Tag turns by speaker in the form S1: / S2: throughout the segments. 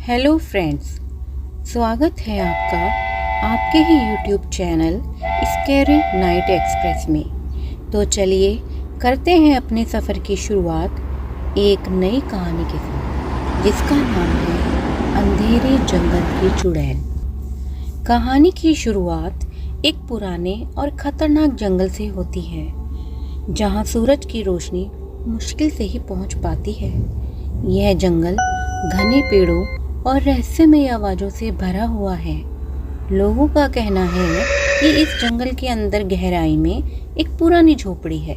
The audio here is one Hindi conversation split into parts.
S1: हेलो फ्रेंड्स, स्वागत है आपका आपके ही YouTube channel Scary Night Express में। तो चलिए करते हैं अपने सफ़र की शुरुआत एक नई कहानी के साथ, जिसका नाम है अंधेरे जंगल की चुड़ैल। कहानी की शुरुआत एक पुराने और ख़तरनाक जंगल से होती है, जहाँ सूरज की रोशनी मुश्किल से ही पहुँच पाती है। यह जंगल घने पेड़ों और रहस्यमय आवाज़ों से भरा हुआ है। लोगों का कहना है कि इस जंगल के अंदर गहराई में एक पुरानी झोपड़ी है,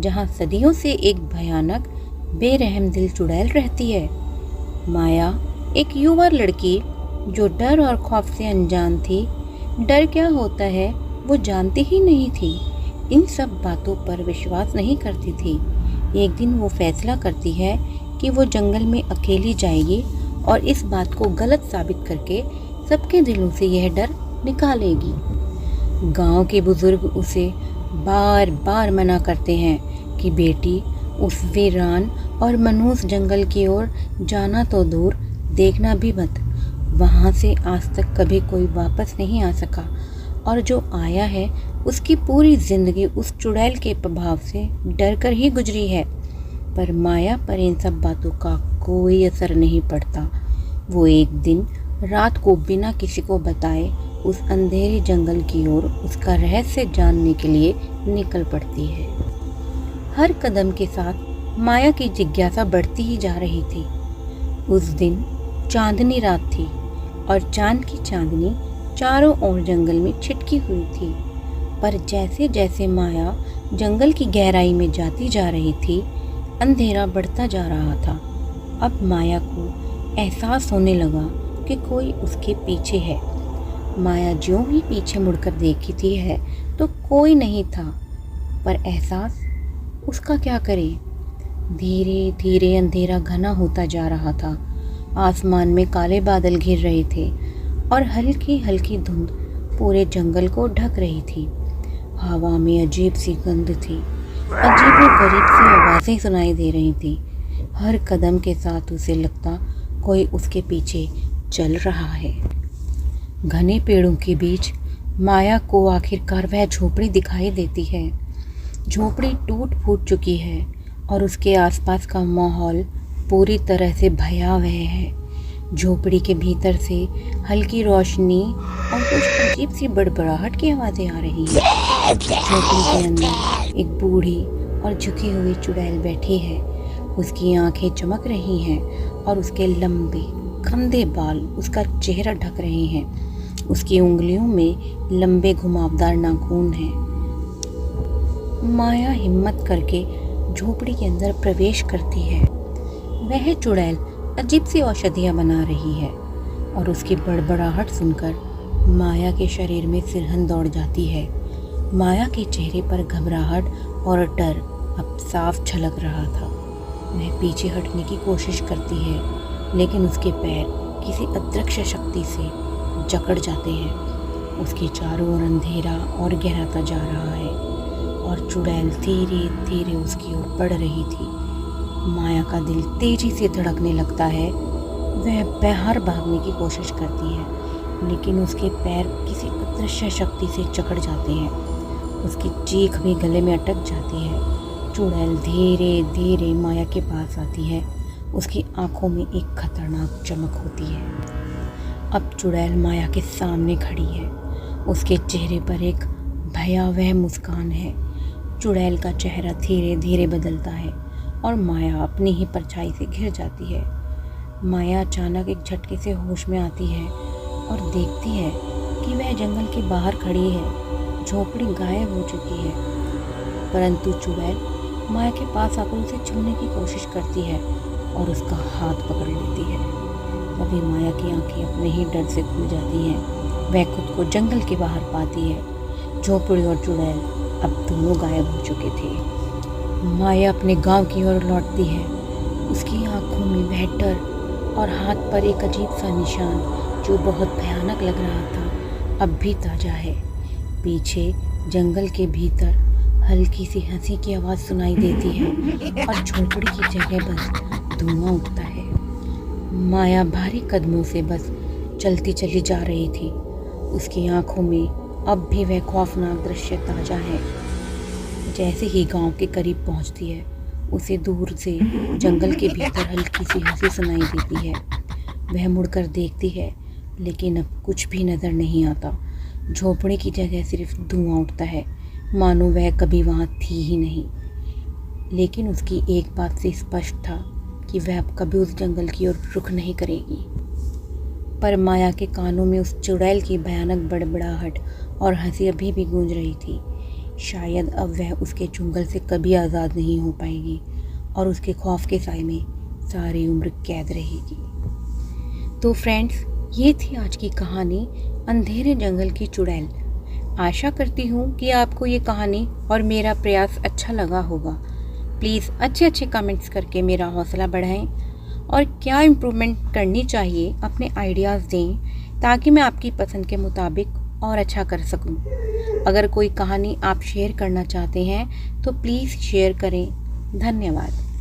S1: जहाँ सदियों से एक भयानक बेरहम दिल चुड़ैल रहती है। माया एक युवा लड़की जो डर और खौफ से अनजान थी। डर क्या होता है वो जानती ही नहीं थी, इन सब बातों पर विश्वास नहीं करती थी। एक दिन वो फैसला करती है कि वो जंगल में अकेली जाएगी और इस बात को गलत साबित करके सबके दिलों से यह डर निकालेगी। गांव के बुजुर्ग उसे बार बार मना करते हैं कि बेटी, उस वीरान और मनहूस जंगल की ओर जाना तो दूर, देखना भी मत। वहां से आज तक कभी कोई वापस नहीं आ सका, और जो आया है उसकी पूरी जिंदगी उस चुड़ैल के प्रभाव से डर कर ही गुजरी है। पर माया पर इन सब बातों का कोई असर नहीं पड़ता। वो एक दिन रात को बिना किसी को बताए उस अंधेरे जंगल की ओर उसका रहस्य जानने के लिए निकल पड़ती है। हर कदम के साथ माया की जिज्ञासा बढ़ती ही जा रही थी। उस दिन चांदनी रात थी और चांद की चांदनी चारों ओर जंगल में छिटकी हुई थी। पर जैसे जैसे माया जंगल की गहराई में जाती जा रही थी, अंधेरा बढ़ता जा रहा था। अब माया को एहसास होने लगा कि कोई उसके पीछे है। माया ज्यों ही पीछे मुड़कर देखती है तो कोई नहीं था, पर एहसास उसका क्या करे। धीरे धीरे अंधेरा घना होता जा रहा था। आसमान में काले बादल घिर रहे थे और हल्की हल्की धुंध पूरे जंगल को ढक रही थी। हवा में अजीब सी गंध थी, अजीबोगरीब सी आवाज़ें सुनाई दे रही थी। हर कदम के साथ उसे लगता कोई उसके पीछे चल रहा है। घने पेड़ों के बीच माया को आखिरकार वह झोपड़ी दिखाई देती है। झोपड़ी टूट फूट चुकी है और उसके आसपास का माहौल पूरी तरह से भयावह है। झोपड़ी के भीतर से हल्की रोशनी और कुछ अजीब सी बड़बड़ाहट की आवाज़ें आ रही हैं। झोपड़ी के अंदर एक बूढ़ी और झुकी हुई चुड़ैल बैठी है। उसकी आंखें चमक रही हैं और उसके लंबे गंदे बाल उसका चेहरा ढक रहे हैं। उसकी उंगलियों में लंबे घुमावदार नाखून हैं। माया हिम्मत करके झोपड़ी के अंदर प्रवेश करती है। वह चुड़ैल अजीब सी औषधियाँ बना रही है और उसकी बड़बड़ाहट सुनकर माया के शरीर में सिरहन दौड़ जाती है। माया के चेहरे पर घबराहट और डर अब साफ झलक रहा था। वह पीछे हटने की कोशिश करती है, लेकिन उसके पैर किसी अदृश्य शक्ति से जकड़ जाते हैं। उसके चारों ओर अंधेरा और गहराता जा रहा है और चुड़ैल धीरे धीरे उसकी ओर बढ़ रही थी। माया का दिल तेजी से धड़कने लगता है। वह बाहर भागने की कोशिश करती है, लेकिन उसके पैर किसी अदृश्य शक्ति से जकड़ जाते हैं। उसकी चीख भी गले में अटक जाती है। चुड़ैल धीरे धीरे माया के पास आती है। उसकी आंखों में एक खतरनाक चमक होती है। अब चुड़ैल माया के सामने खड़ी है। उसके चेहरे पर एक भयावह मुस्कान है। चुड़ैल का चेहरा धीरे धीरे बदलता है और माया अपनी ही परछाई से घिर जाती है। माया अचानक एक झटके से होश में आती है और देखती है कि वह जंगल के बाहर खड़ी है। झोपड़ी गायब हो चुकी है, परंतु चुड़ैल माया के पास आकर उसे छूने की कोशिश करती है और उसका हाथ पकड़ लेती है। तभी माया की आंखें अपने ही डर से खुल जाती हैं। वह खुद को जंगल के बाहर पाती है। झोपड़ी और चुड़ैल अब दोनों गायब हो चुके थे। माया अपने गांव की ओर लौटती है। उसकी आंखों में वह डर और हाथ पर एक अजीब सा निशान जो बहुत भयानक लग रहा था अब भी ताज़ा है। पीछे जंगल के भीतर हल्की सी हंसी की आवाज़ सुनाई देती है और झोपड़ी की जगह बस धुआं उठता है। माया भारी कदमों से बस चलती चली जा रही थी। उसकी आंखों में अब भी वह खौफनाक दृश्य ताज़ा है। जैसे ही गांव के करीब पहुंचती है, उसे दूर से जंगल के भीतर हल्की सी हंसी सुनाई देती है। वह मुड़कर देखती है, लेकिन अब कुछ भी नज़र नहीं आता। झोंपड़ी की जगह सिर्फ धुआं उठता है, मानो वह कभी वहाँ थी ही नहीं। लेकिन उसकी एक बात से स्पष्ट था कि वह अब कभी उस जंगल की ओर रुख नहीं करेगी। पर माया के कानों में उस चुड़ैल की भयानक बड़बड़ाहट और हंसी अभी भी गूंज रही थी। शायद अब वह उसके चुंगल से कभी आज़ाद नहीं हो पाएगी और उसके खौफ के साए में सारी उम्र कैद रहेगी। तो फ्रेंड्स, ये थी आज की कहानी अंधेरे जंगल की चुड़ैल। आशा करती हूँ कि आपको ये कहानी और मेरा प्रयास अच्छा लगा होगा। प्लीज़ अच्छे अच्छे कमेंट्स करके मेरा हौसला बढ़ाएं और क्या इम्प्रूवमेंट करनी चाहिए अपने आइडियाज़ दें, ताकि मैं आपकी पसंद के मुताबिक और अच्छा कर सकूं। अगर कोई कहानी आप शेयर करना चाहते हैं तो प्लीज़ शेयर करें। धन्यवाद।